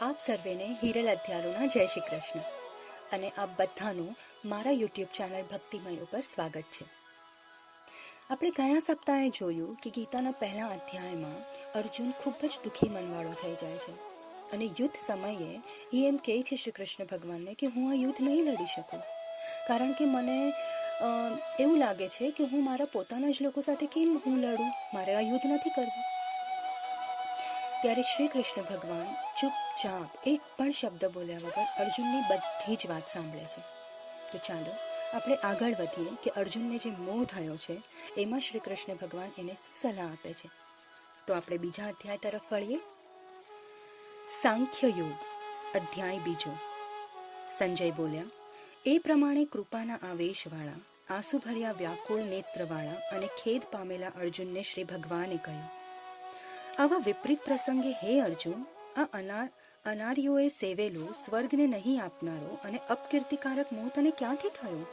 આપ સર્વેને હિરલ અધ્યારોના જય શ્રી કૃષ્ણ અને આપ બધાનું મારા યુટ્યુબ ચેનલ ભક્તિમય ઉપર સ્વાગત છે. આપણે ગયા સપ્તાહે જોયું કે ગીતાના પહેલા અધ્યાયમાં અર્જુન ખૂબ જ દુઃખી મનવાળો થઈ જાય છે અને યુદ્ધ સમયે એ એમ કહે છે શ્રી કૃષ્ણ ભગવાનને કે હું આ યુદ્ધ નહીં લડી શકું, કારણ કે મને એવું લાગે છે કે હું મારા પોતાના જ લોકો સાથે કેમ હું લડું, મારે આ યુદ્ધ નથી કરવું. ત્યારે શ્રી કૃષ્ણ ભગવાન ચૂપચાપ એક પણ શબ્દ બોલ્યા વગર અર્જુનની બધી જ વાત સાંભળે છે. તો ચાલો આપણે આગળ વધીએ કે અર્જુનને જે મોહ થયો છે એમાં શ્રી કૃષ્ણ ભગવાન એને શું સલાહ આપે છે. તો આપણે બીજા અધ્યાય તરફ વળીએ. સાંખ્ય યોગ અધ્યાય બીજો. સંજય બોલ્યા, એ પ્રમાણે કૃપાના આવેશવાળા, આંસુભર્યા વ્યાકુળ નેત્રવાળા અને ખેદ પામેલા અર્જુનને શ્રી ભગવાને કહ્યું, આવા વિપરીત પ્રસંગે હે અર્જુન, આ અનાર્યોએ સેવેલો સ્વર્ગને નહીં આપનારો અને અપકીર્તિકારક મોહ તને ક્યાંથી થયો?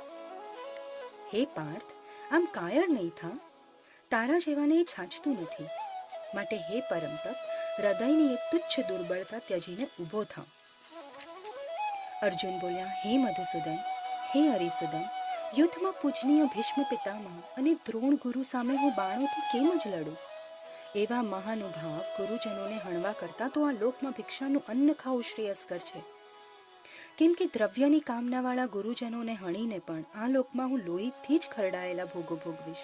હે પાર્થ, આમ કાયર નહીં થા, તારા જેવાને એ છાંચતું નથી. માટે હે પરમતપ, હૃદયની એ તુચ્છ દુર્બળતા ત્યજીને ઊભો થા. અર્જુન બોલ્યા, હે મધુસૂદન, હે હરિસૂદન, યુદ્ધમાં પૂજનીય ભીષ્મ પિતામહ અને દ્રોણ ગુરુ સામે હું બાણોથી કેમ જ લડું? એવા મહાનુભાવ ગુરુજનોને હણવા કરતા તો આ લોકમાં ભિક્ષાનું અન્ન ખાવું શ્રેયસ્કર છે. કેમ કે દ્રવ્યની કામનાવાળા ગુરુજનોને હણીને પણ આ લોકમાં હું લોહીથી જ ખરડાયેલા ભોગો ભોગવીશ.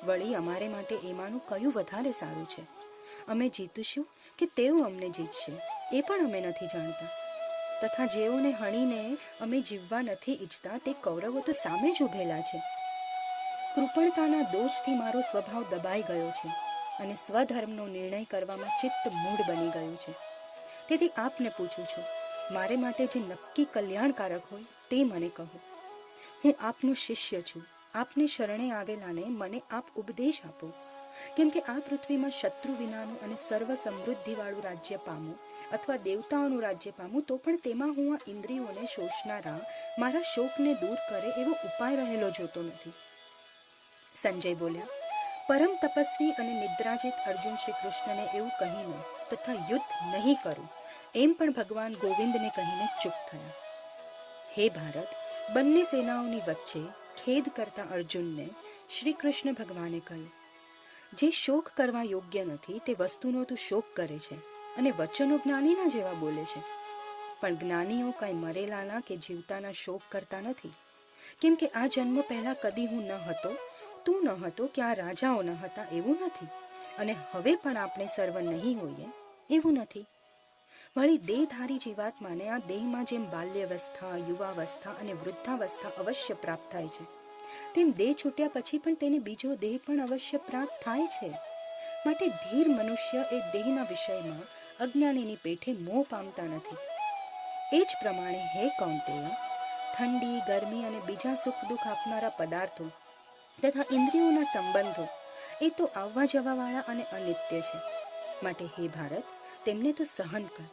વળી અમારે માટે એમાંનું કયું વધારે સારું છે? અમે જીતીશું કે તેઓ અમને જીતશે એ પણ અમે નથી જાણતા. તથા જેઓને હણીને અમે જીવવા નથી ઈચ્છતા તે કૌરવો તો સામે જ ઊભેલા છે. કૃપણતાના દોષથી મારો સ્વભાવ દબાઈ ગયો છે અને સ્વધર્મનો નિર્ણય કરવામાં ચિત્ત મૂઢ બની ગયું છે. તેથી આપને પૂછું છું, મારે માટે જે નક્કી કલ્યાણકારક હોય તે મને કહો. હું આપનો શિષ્ય છું. આપને શરણે આવેલાને મને આપ ઉપદેશ આપો. કેમ કે આ પૃથ્વીમાં શત્રુ વિનાનું અને સર્વ સમૃદ્ધિવાળું રાજ્ય પામું અથવા દેવતાઓનું રાજ્ય પામું તો પણ તેમાં હું આ ઇન્દ્રિયોને શોષનારા મારા શોકને દૂર કરે એવો ઉપાય રહેલો જોતો નથી. સંજય બોલ્યા, પરમ તપસ્વી અને નિદ્રાજિત અર્જુન શ્રી કૃષ્ણને એવું કહીને તથા યુદ્ધ નહીં કરું એમ પણ ભગવાન ગોવિંદને કહીને ચૂપ થયા. હે ભારત, બંને સેનાઓની વચ્ચે ખેદ કરતા અર્જુનને શ્રી કૃષ્ણ ભગવાને કહ્યું, જે શોક કરવા યોગ્ય નથી તે વસ્તુનો તું શોક કરે છે અને વચનો જ્ઞાનીના જેવા બોલે છે. પણ જ્ઞાનીઓ કાંઈ મરેલાના કે જીવતાના શોક કરતા નથી. કેમ કે આ જન્મ પહેલા કદી હું ન હતો, તું ન હતો કે આ રાજાઓ ન હતા એવું નથી, અને હવે પણ આપણે સર્વ નહીં હોઈએ એવું નથી. વળી દેહધારી જીવાત્માને આ દેહમાં જેમ બાલ્યાવસ્થા, યુવાવસ્થા અને વૃદ્ધાવસ્થા અવશ્ય પ્રાપ્ત થાય છે, તેમ દેહ છૂટ્યા પછી પણ તેને બીજો દેહ પણ અવશ્ય પ્રાપ્ત થાય છે. માટે ધીર મનુષ્ય એ દેહના વિષયમાં અજ્ઞાનીની પેઠે મોહ પામતા નથી. એ જ પ્રમાણે હે કૌંતેય, ઠંડી, ગરમી અને બીજા સુખ દુઃખ આપનારા પદાર્થો તથા ઇન્દ્રિયોના સંબંધો એ તો આવવા જવાવાળા અને અનિત્ય છે. માટે હે ભારત, તેમને તો સહન કર.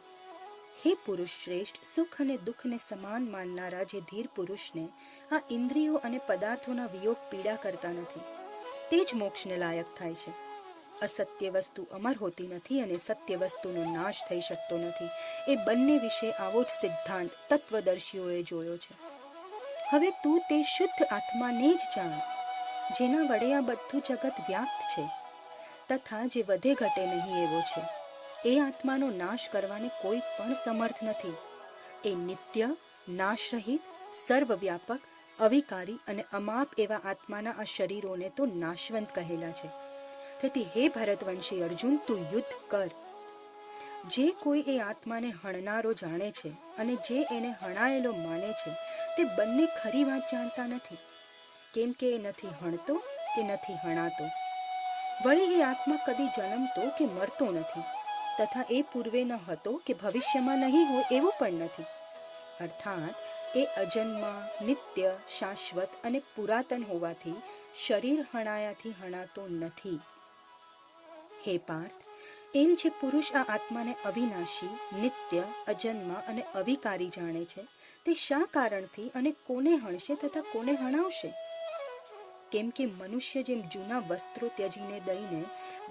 હે પુરુષ શ્રેષ્ઠ, સુખ અને દુઃખને સમાન માનનારા જે ધીર પુરુષને આ ઇન્દ્રિયો અને પદાર્થોના વિયોગ પીડા કરતા નથી તે જ મોક્ષને લાયક થાય છે. અસત્ય વસ્તુ અમર હોતી નથી અને સત્ય વસ્તુનો નાશ થઈ શકતો નથી. એ બંને વિશે આવો જ સિદ્ધાંત તત્વદર્શીઓએ જોયો છે. હવે તું તે શુદ્ધ આત્માને જ જાણ, જેના વડે આ બધું જગત વ્યાપ્ત છે તથા જે વધે ઘટે નહીં એવો છે. એ આત્માનો નાશ કરવાને કોઈ પણ સમર્થ નથી. એ નિત્ય, નાશરહિત, સર્વવ્યાપક, અવિકારી અને અમાપ એવા આત્માના આ શરીરોને તો નાશવંત કહેલા છે. તેથી હે ભરતવંશી અર્જુન, તું યુદ્ધ કર. જે કોઈ એ આત્માને હણનારો જાણે છે અને જે એને હણાયેલો માને છે તે બંને ખરી વાત જાણતા નથી. કેમ કે એ નથી હણતો કે નથી હણાતો. વળી એ આત્મા કદી જન્મતો કે મરતો નથી તથા એ પૂર્વે ન હતો કે ભવિષ્યમાં નહીં હોય એવું પણ નથી. અર્થાત એ અજન્મા, નિત્ય, શાશ્વત અને પુરાતન હોવાથી શરીર હણાયાથી હણાતો નથી. હે પાર્થ, એમ જે પુરુષ આ આત્માને અવિનાશી, નિત્ય, અજન્મા અને અવિકારી જાણે છે તે શા કારણથી અને કોને હણશે તથા કોને હણાવશે? કેમ કે મનુષ્ય જેમ જૂના વસ્ત્રો ત્યજીને દઈને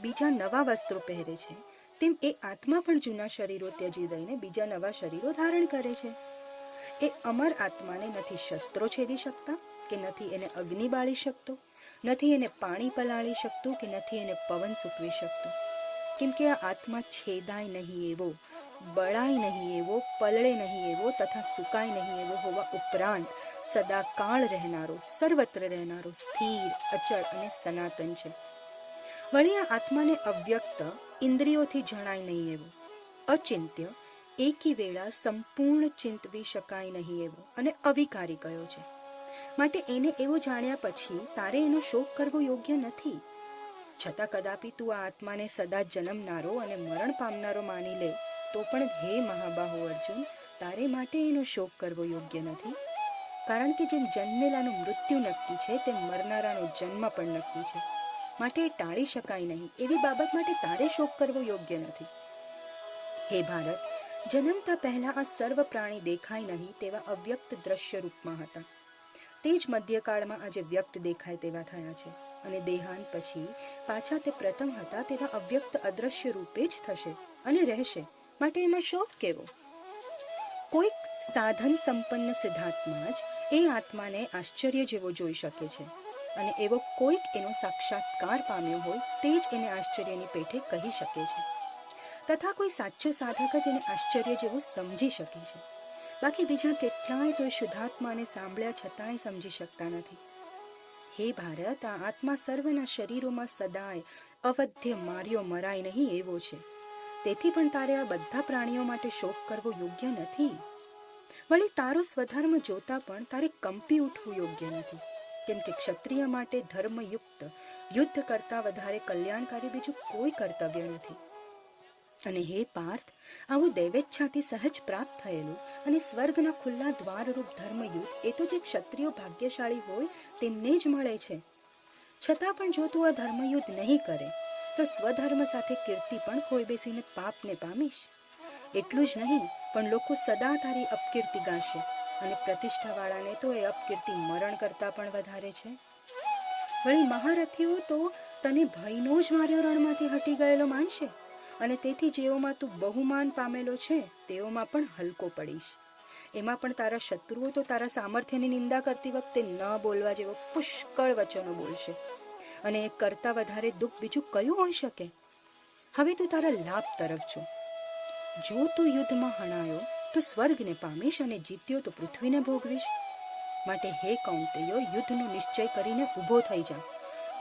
બીજા નવા વસ્ત્રો પહેરે છે તેમ એ આત્મા પણ જૂના શરીરો ત્યજી દઈને બીજા નવા શરીરો ધારણ કરે છે. એ અમર આત્માને નથી શસ્ત્રો છેદી શકતા, કે નથી એને અગ્નિ બાળી શકતો, નથી એને પાણી પલાળી શકતું, કે નથી એને પવન સૂકવી શકતો. કેમ કે આ આત્મા છેદાય નહીં એવો, બળાય નહીં એવો, પલળે નહીં એવો તથા સુકાય નહીં એવો હોવા ઉપરાંત સદાકાળ રહેનારો, સર્વત્ર રહેનારો, સ્થિર, અચળ અને સનાતન છે. વળી આ આત્માને અવ્યક્ત, ઇન્દ્રિયોથી જણાય નહીં એવો, અચિંત્ય, એકી વેળા સંપૂર્ણ ચિંતવી શકાય નહીં એવો અને અવિકારી કયો છે. માટે એને એવું જાણ્યા પછી તારે એનો શોક કરવો યોગ્ય નથી. છતાં કદાપી તું આ આત્માને સદા જન્મનારો અને મરણ પામનારો માની લે તો પણ હે મહાબાહુ અર્જુન, તારે માટે એનો શોક કરવો યોગ્ય નથી. કારણ કે જેમ જન્મેલાનું મૃત્યુ નક્કી છે તેમ મરનારાનો જન્મ પણ નક્કી છે. માટે એ ટાળી શકાય નહીં એવી બાબત માટે તારે શોક કરવો યોગ્ય નથી. હે ભારત, જન્મતા પહેલા આ સર્વ પ્રાણી દેખાય નહીં તેવા અવ્યક્ત દ્રશ્ય રૂપમાં હતા. તે જ મધ્યકાળમાં આજે વ્યક્ત દેખાય તેવા થયા છે અને દેહાંત પછી પાછા તે પ્રથમ હતા તેવા અવ્યક્ત અદ્રશ્ય રૂપે જ થશે અને રહેશે. માટે એમાં શોક કેવો? કોઈક સાધન સંપન્ન સિદ્ધાત્મા જ એ આત્માને આશ્ચર્ય જેવો જોઈ શકે છે અને એવો કોઈક એનો સાક્ષાત્કાર પામ્યો હોય તે જ એને આશ્ચર્યની પેઠે કહી શકે છે. તથા કોઈ સાચો સાધક જ એને આશ્ચર્ય જેવું સમજી શકે છે. બાકી બીજા કેટલાય તો શુદ્ધાત્માને સાંભળ્યા છતાંય સમજી શકતા નથી. હે ભારત, આ આત્મા સર્વના શરીરોમાં સદાય અવધ્ય માર્યો મરાય નહીં એવો છે. તેથી પણ તારે આ બધા પ્રાણીઓ માટે શોક કરવો યોગ્ય નથી. વળી તારો સ્વધર્મ જોતા પણ તારે કંપી ઉઠવું યોગ્ય નથી. કેમ કે ક્ષત્રિય માટે ધર્મયુક્ત યુદ્ધ કરતા વધારે કલ્યાણકારી બીજું કોઈ કર્તવ્ય નથી. અને હે પાર્થ, આવું દૈવેચ્છાથી સહજ પ્રાપ્ત થયેલું અને સ્વર્ગના ખુલ્લા દ્વારરૂપ ધર્મયુદ્ધ એ તો જે ક્ષત્રિયો ભાગ્યશાળી હોય તેમને જ મળે છે. છતાં પણ જો તું આ ધર્મયુદ્ધ નહીં કરે તો સ્વધર્મ સાથે કીર્તિ પણ ખોઈ બેસીને પાપને પામીશ. એટલું જ નહીં પણ લોકો સદા તારી અપકીર્તિ ગાશે અને પ્રતિષ્ઠાવાળાને તો એ અપકીર્તિ મરણ કરતાં પણ વધારે છે. વળી મહારથીઓ તો તને ભયનો જ માર્યો રણમાંથી હટી ગયેલો માનશે અને તેથી જેઓમાં તું બહુમાન પામેલો છે તેઓમાં પણ હલકો પડીશ. એમાં પણ તારા શત્રુઓ તો તારા સામર્થ્યની નિંદા કરતી વખતે ન બોલવા જેવો પુષ્કળ વચનો બોલશે અને એ કરતાં વધારે દુઃખ બીજું કયું હોઈ શકે? હવે તું તારા લાભ તરફ જો. જો તું યુદ્ધમાં હણાયો તો સ્વર્ગને પામીશ અને જીત્યો તો પૃથ્વીને ભોગવીશ. માટે હે કૌંતેયો, યુદ્ધનો નિશ્ચય કરીને ઊભો થઈ જા.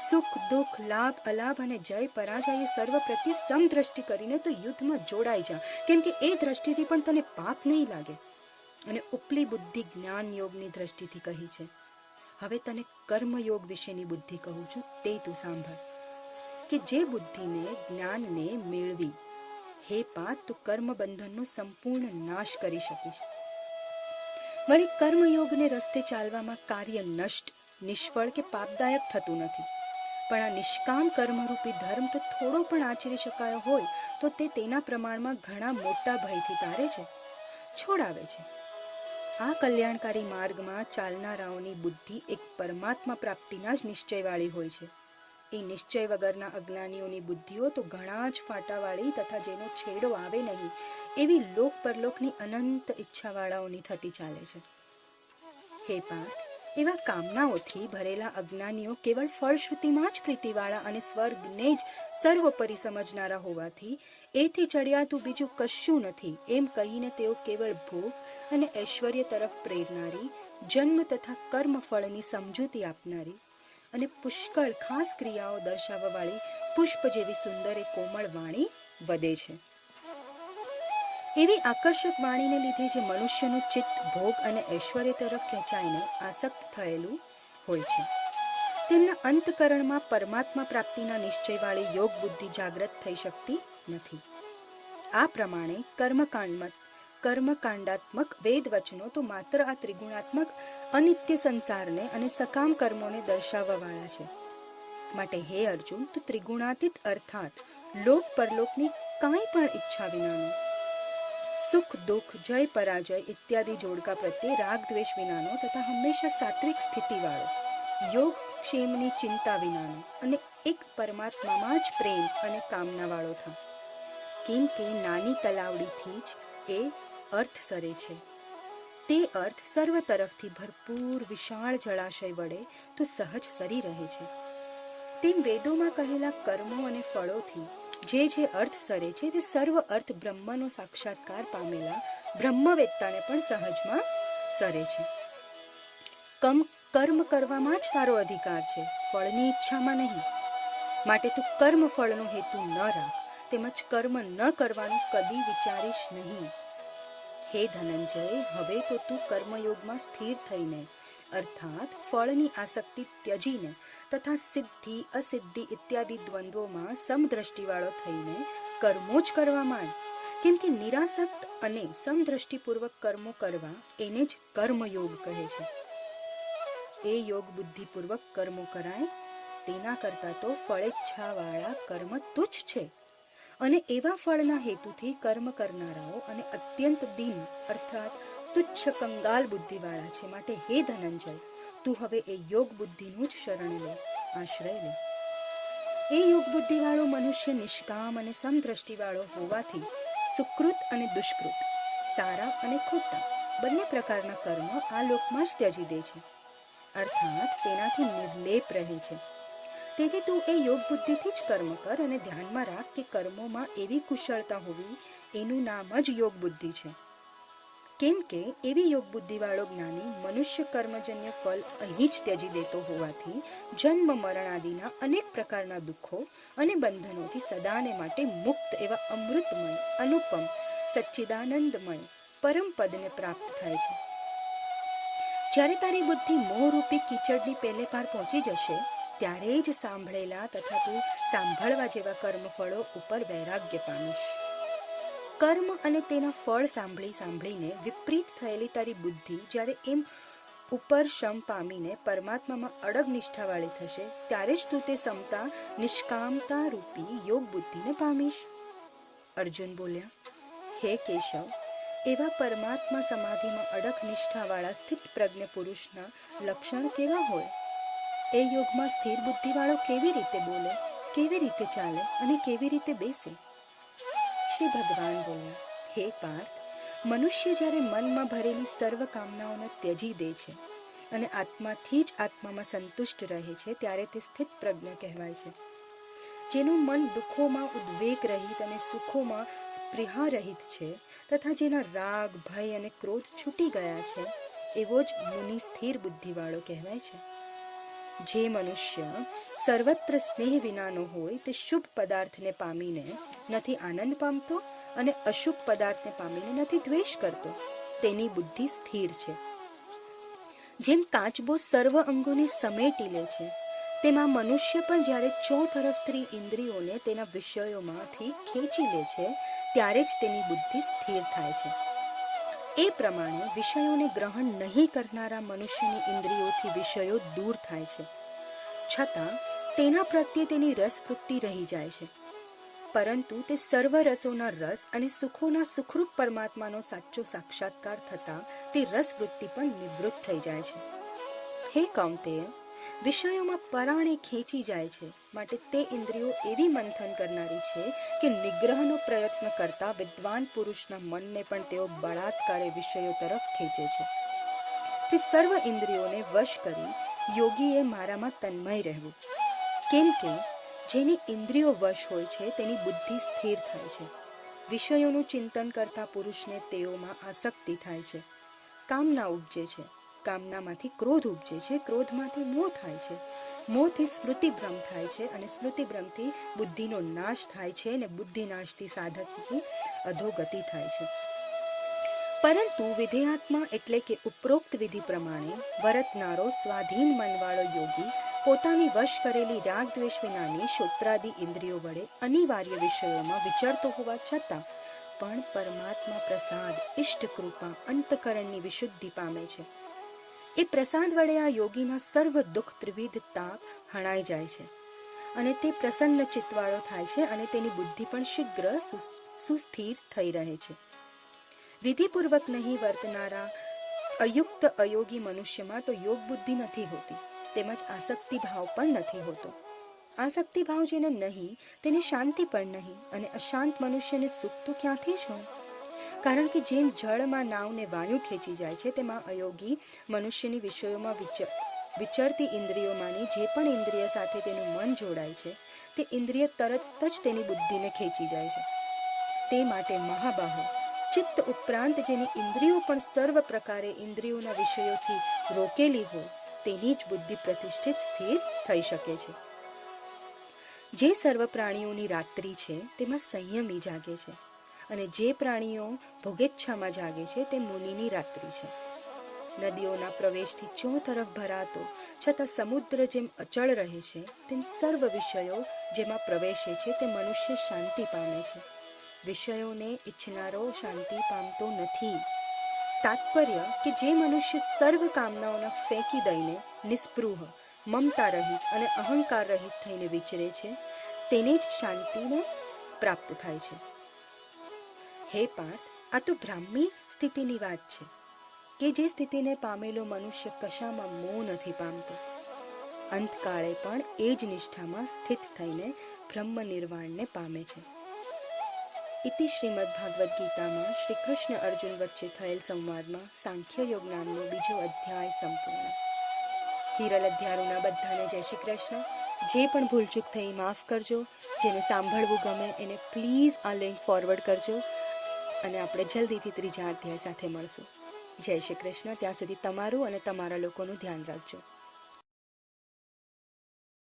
સુખ દુઃખ, લાભ અલાભ અને જય પરાજય એ સર્વ પ્રત્યે સમદ્રષ્ટિ કરીને તો યુદ્ધમાં જોડાઈ જા. કેમ કે એ દ્રષ્ટિથી પણ તને પાપ નહીં લાગે. અને ઉપલી બુદ્ધિ જ્ઞાન યોગની દ્રષ્ટિથી કહી છે. હવે તને કર્મયોગ વિશેની બુદ્ધિ કહું છું, તે તું સાંભળ. કે જે બુદ્ધિને જ્ઞાનને મેળવી હે પાર્થ, તું કર્મ બંધનનો સંપૂર્ણ નાશ કરી શકીશ. વળી કર્મયોગને રસ્તે ચાલવામાં કાર્ય નષ્ટ, નિષ્ફળ કે પાપદાયક થતું નથી. પણ આ નિષ્કામ કર્મરૂપી ધર્મ તો થોડો પણ આચરી શકાયો હોય તો તે તેના પ્રમાણમાં ઘણા મોટા ભયથી તારે છે, છોડાવે છે. આ કલ્યાણકારી માર્ગમાં ચાલનારાઓની બુદ્ધિ એક પરમાત્મા પ્રાપ્તિના જ નિશ્ચયવાળી હોય છે. એ નિશ્ચય વગરના અજ્ઞાનીઓની બુદ્ધિઓ તો ઘણા જ ફાટાવાળી તથા જેનો છેડો આવે નહીં એવી લોક પરલોકની અનંત ઈચ્છાવાળાઓની થતી ચાલે છે. હે પાર્થ, એવા કામનાઓથી ભરેલા અજ્ઞાનીઓ કેવળ ફળશ્રુતિમાં જ પ્રીતિવાળા અને સ્વર્ગને જ સર્વોપરી સમજનારા હોવાથી એથી ચડિયાતું બીજું કશું નથી એમ કહીને તેઓ કેવળ ભોગ અને ઐશ્વર્ય તરફ પ્રેરનારી, જન્મ તથા કર્મફળની સમજૂતી આપનારી અને પુષ્કળ ખાસ ક્રિયાઓ દર્શાવવાવાળી પુષ્પ જેવી સુંદર એ કોમળ વાણી વધે છે. એવી આકર્ષક વાણીને લીધે જે મનુષ્યનું ચિત્ત ભોગ અને ઐશ્વર્ય તરફ ખેંચાઈને આસક્ત થયેલું હોય છે, તેમના અંતકરણમાં પરમાત્મા પ્રાપ્તિના નિશ્ચયવાળી યોગ બુદ્ધિ જાગૃત થઈ શકતી નથી. આ પ્રમાણે કર્મકાંડાત્મક વેદ વચનો તો માત્ર આ ત્રિગુણાત્મક અનિત્ય સંસારને અને સકામ કર્મોને દર્શાવવાવાળા છે. માટે હે અર્જુન, તું ત્રિગુણાતીત અર્થાત લોક પરલોકની કાંઈ પણ ઈચ્છા વિનાનો, સુખ દુઃખ, જય પરાજય ઇત્યાદિ જોડકા પ્રત્યે રાગ દ્વેષ વિનાનો તથા હંમેશા સાત્વિક સ્થિતિવાળો, યોગ ક્ષેમની ચિંતા વિનાનો અને એક પરમાત્મામાં જ પ્રેમ અને કામનાવાળો થા. કેમ કે નાની તલાવડીથી જ એ અર્થ સરે છે. તે અર્થ સર્વ તરફથી ભરપૂર વિશાળ જળાશય વડે તો સહજ સરી રહે છે. તેમ વેદોમાં કહેલા કર્મો અને ફળોથી જે અર્થ સરે છે તે સર્વ અર્થ બ્રહ્મનો સાક્ષાત્કાર પામેલા બ્રહ્મવેત્તાને પણ સહજમાં સરે છે. કર્મ કરવામાં જ તારો અધિકાર છે, ફળની ઈચ્છામાં નહીં. માટે તું કર્મ ફળનો હેતુ ન રાખ, તેમજ કર્મ ન કરવાનું કદી વિચારીશ નહીં. હે ધનંજય, હવે તો તું કર્મયોગમાં સ્થિર થઈને અર્થાત ફળની આસક્તિ ત્યજીને તથા સિદ્ધિ અસિદ્ધિ ઇત્યાદિ દ્વંદ્વોમાં સમદ્રષ્ટિવાળો થઈને કર્મો જ કરવા માંડ. કેમ કે નિરાસક્ત અને સમદ્રષ્ટિપૂર્વક કર્મો કરવા એને જ કર્મયોગ કહે છે. એ યોગ બુદ્ધિપૂર્વક કર્મો કરાય તેના કરતાં તો ફળેચ્છાવાળા કર્મ તુચ્છ છે. અને એવા ફળના હેતુથી કર્મ કરનારાઓ અને અત્યંત દીન અર્થાત તુચ્છ કંગાલ બુદ્ધિવાળા છે. માટે હે ધનંજય, તું હવે એ યોગ બુદ્ધિનું જ શરણ લે, આશ્રય લે. એ યોગ બુદ્ધિવાળો મનુષ્ય નિષ્કામ અને સમદ્રષ્ટિવાળો હોવાથી સુકૃત અને દુષ્કૃત, સારા અને ખોટા બંને પ્રકારના કર્મ આ લોકમાં જ ત્યજી દે છે, અર્થાત તેનાથી નિર્લેપ રહે છે. તેથી તું એ યોગ બુદ્ધિથી જ કર્મ કર અને ધ્યાનમાં રાખ કે કર્મોમાં એવી કુશળતા હોવી એનું નામ જ યોગ બુદ્ધિ છે. કેમ કે એવી યોગ બુદ્ધિવાળો જ્ઞાની મનુષ્ય કર્મજન્ય ફળ અહીં જ ત્યજી દેતો હોવાથી જન્મ મરણ આદિના અનેક પ્રકારના દુઃખો અને બંધનોથી સદાને માટે મુક્ત એવા અમૃતમય અનુપમ સચ્ચિદાનંદમય પરમ પદને પ્રાપ્ત થાય છે. જ્યારે તારી બુદ્ધિ મોહરૂપી કીચડની પેલે પાર પહોંચી જશે ત્યારે જ સાંભળેલા તથા તું સાંભળવા જેવા કર્મફળો ઉપર વૈરાગ્ય પામીશ. કર્મ અને તેના ફળ સાંભળીને વિપરીત થયેલી તારી બુદ્ધિ જ્યારે એમ ઉપર શમ પામીને પરમાત્મામાં અડગ નિષ્ઠાવાળી થશે ત્યારે જ તું તે સમતા નિષ્કામતા રૂપી યોગ બુદ્ધિને પામીશ. અર્જુન બોલ્યા, હે કેશવ, એવા પરમાત્મા સમાધિમાં અડગ નિષ્ઠાવાળા સ્થિત પ્રજ્ઞ પુરુષના લક્ષણ કેવા હોય? એ યોગમાં સ્થિર બુદ્ધિવાળો કેવી રીતે બોલે, કેવી રીતે ચાલે અને કેવી રીતે બેસે? શ્રી ભગવાન બોલ્યા, હે પાર્થ, મનુષ્ય જ્યારે મનમાં ભરેલી સર્વ કામનાઓને ત્યજી દે છે અને આત્માથી જ આત્મામાં સંતુષ્ટ રહે છે ત્યારે તે સ્થિત પ્રજ્ઞ કહેવાય છે. જેનું મન દુઃખોમાં ઉદ્વેગ રહિત અને સુખોમાં સ્પૃહા રહિત છે તથા જેના રાગ ભય અને ક્રોધ છૂટી ગયા છે એવો જ મુનિ સ્થિર બુદ્ધિવાળો કહેવાય છે. જે મનુષ્ય સર્વત્ર સ્નેહ વિનાનો હોય તે શુભ પદાર્થને પામીને નથી આનંદ પામતો અને અશુભ પદાર્થને પામીને નથી દ્વેષ કરતો તેની બુદ્ધિ સ્થિર છે. જેમ કાચબો સર્વ અંગોને સમેટી લે છે તેમાં મનુષ્ય પણ જ્યારે ચોતરફથી ઇન્દ્રિયોને તેના વિષયોમાંથી ખેંચી લે છે ત્યારે જ તેની બુદ્ધિ સ્થિર થાય છે. એ પ્રમાણે વિષયોને ગ્રહણ નહીં કરનારા મનુષ્યની ઇન્દ્રિયોથી વિષયો દૂર થાય છે, છતાં તેના પ્રત્યે તેની રસવૃત્તિ રહી જાય છે. પરંતુ તે સર્વ રસોના રસ અને સુખોના સુખરૂપ પરમાત્માનો સાચો સાક્ષાત્કાર થતાં તે રસવૃત્તિ પણ નિવૃત્ત થઈ જાય છે. હે કૌંતેય, વિષયોમાં પરાણે ખેંચી જાય છે માટે તે ઇન્દ્રિયો એવી મંથન કરનારી છે કે નિગ્રહનો પ્રયત્ન કરતા વિદ્વાન પુરુષના મનને પણ તેઓ બળાત્કારે વિષયો તરફ ખેંચે છે. તે સર્વ ઇન્દ્રિયોને વશ કરી યોગીએ મારામાં તન્મય રહેવું. કેમ કે જેની ઇન્દ્રિયો વશ હોય છે તેની બુદ્ધિ સ્થિર થાય છે. વિષયોનું ચિંતન કરતા પુરુષને તેઓમાં આસક્તિ થાય છે, કામના ઉપજે છે, કામનામાંથી ક્રોધ ઉપજે છે, ક્રોધમાંથી મોહ થાય છે, મોહથી સ્મૃતિભ્રમ થાય છે અને સ્મૃતિભ્રમથી બુદ્ધિનો નાશ થાય છે અને બુદ્ધિનાશથી સાધકની અધોગતિ થાય છે. પરંતુ વિધેયાત્મા એટલે કે ઉપરોક્ત વિધિ પ્રમાણે વર્તનારો સ્વાધીન મનવાળો યોગી પોતાની વશ કરેલી રાગ દ્વેષ વિનાની શ્રોત્રાદિ ઇન્દ્રિયો વડે અનિવાર્ય વિષયોમાં વિચરતો હોવા છતાં પણ પરમાત્મા પ્રસાદ ઇષ્ટ કૃપા અંતકરણની વિશુદ્ધિ પામે છે. એ પ્રસાદ વડે આ યોગીના સર્વ દુઃખ ત્રિવિધ તાપ હણાઈ જાય છે અને તે પ્રસન્ન ચિત્તવાળો થાય છે અને તેની બુદ્ધિ પણ શીઘ્ર સુસ્થિર થઈ રહે છે. વિધિપૂર્વક નહીં વર્તનારા અયુક્ત અયોગી મનુષ્યમાં તો યોગ બુદ્ધિ નથી હોતી તેમજ આસક્તિ ભાવ પણ નથી હોતો. આસક્તિ ભાવ જેને નહીં તેને શાંતિ પણ નહીં, અને અશાંત મનુષ્યને સુખ તો ક્યાંથી જ હોય? કારણ કે જેમ જળમાં નાવને વાયુ ખેંચી જાય છે, તેમાં અયોગી મનુષ્યની વિષયોમાં વિચરતી ઇન્દ્રિયોમાંની જે પણ ઇન્દ્રિય સાથે તેનું મન જોડાય છે, તે ઇન્દ્રિય તરત જ તેની બુદ્ધિને ખેંચી જાય છે. તે માટે મહાબાહો, ચિત્ત ઉપરાંત જેની ઇન્દ્રિયો પણ સર્વ પ્રકારે ઇન્દ્રિયોના વિષયોથી રોકેલી હોય, તેની જ બુદ્ધિ પ્રતિષ્ઠિત સ્થિર થઈ શકે છે. જે સર્વ પ્રાણીઓની રાત્રિ છે તેમાં સંયમી જાગે છે, અને જે પ્રાણીઓ ભોગેચ્છામાં જાગે છે તે મુનિની રાત્રિ છે. નદીઓના પ્રવેશથી ચોતરફ ભરાતો છતાં સમુદ્ર જેમ અચળ રહે છે, તેમ સર્વ વિષયો જેમાં પ્રવેશે છે તે મનુષ્ય શાંતિ પામે છે. વિષયોને ઈચ્છનારો શાંતિ પામતો નથી. તાત્પર્ય કે જે મનુષ્ય સર્વ કામનાઓને ફેંકી દઈને નિસ્પૃહ, મમતા રહિત અને અહંકાર રહિત થઈને વિચરે છે, તેને જ શાંતિને પ્રાપ્ત થાય છે. હે પાર્થ, આ તો બ્રાહ્મી સ્થિતિની વાત છે કે જે સ્થિતિને પામેલો મનુષ્ય કશામાં મોહ નથી પામતો. અંતકાળે પણ એ જ નિષ્ઠામાં સ્થિત થઈને બ્રહ્મ નિર્વાણને પામે છે. ઇતિ શ્રીમદ ભાગવદ્ ગીતામાં શ્રી કૃષ્ણ અર્જુન વચ્ચે થયેલ સંવાદમાં સાંખ્ય યોગ નામનો બીજો અધ્યાય સંપૂર્ણ. હિરલ અધ્યારોના બધાને જય શ્રી કૃષ્ણ. જે પણ ભૂલચૂક થઈ માફ કરજો. જેને સાંભળવું ગમે એને પ્લીઝ આ લિંક ફોરવર્ડ કરજો, અને આપણે જલ્દીથી ત્રીજા અધ્યાય સાથે મળશું. જય શ્રી કૃષ્ણ. ત્યાં સુધી તમારું અને તમારા લોકોનું ધ્યાન રાખજો.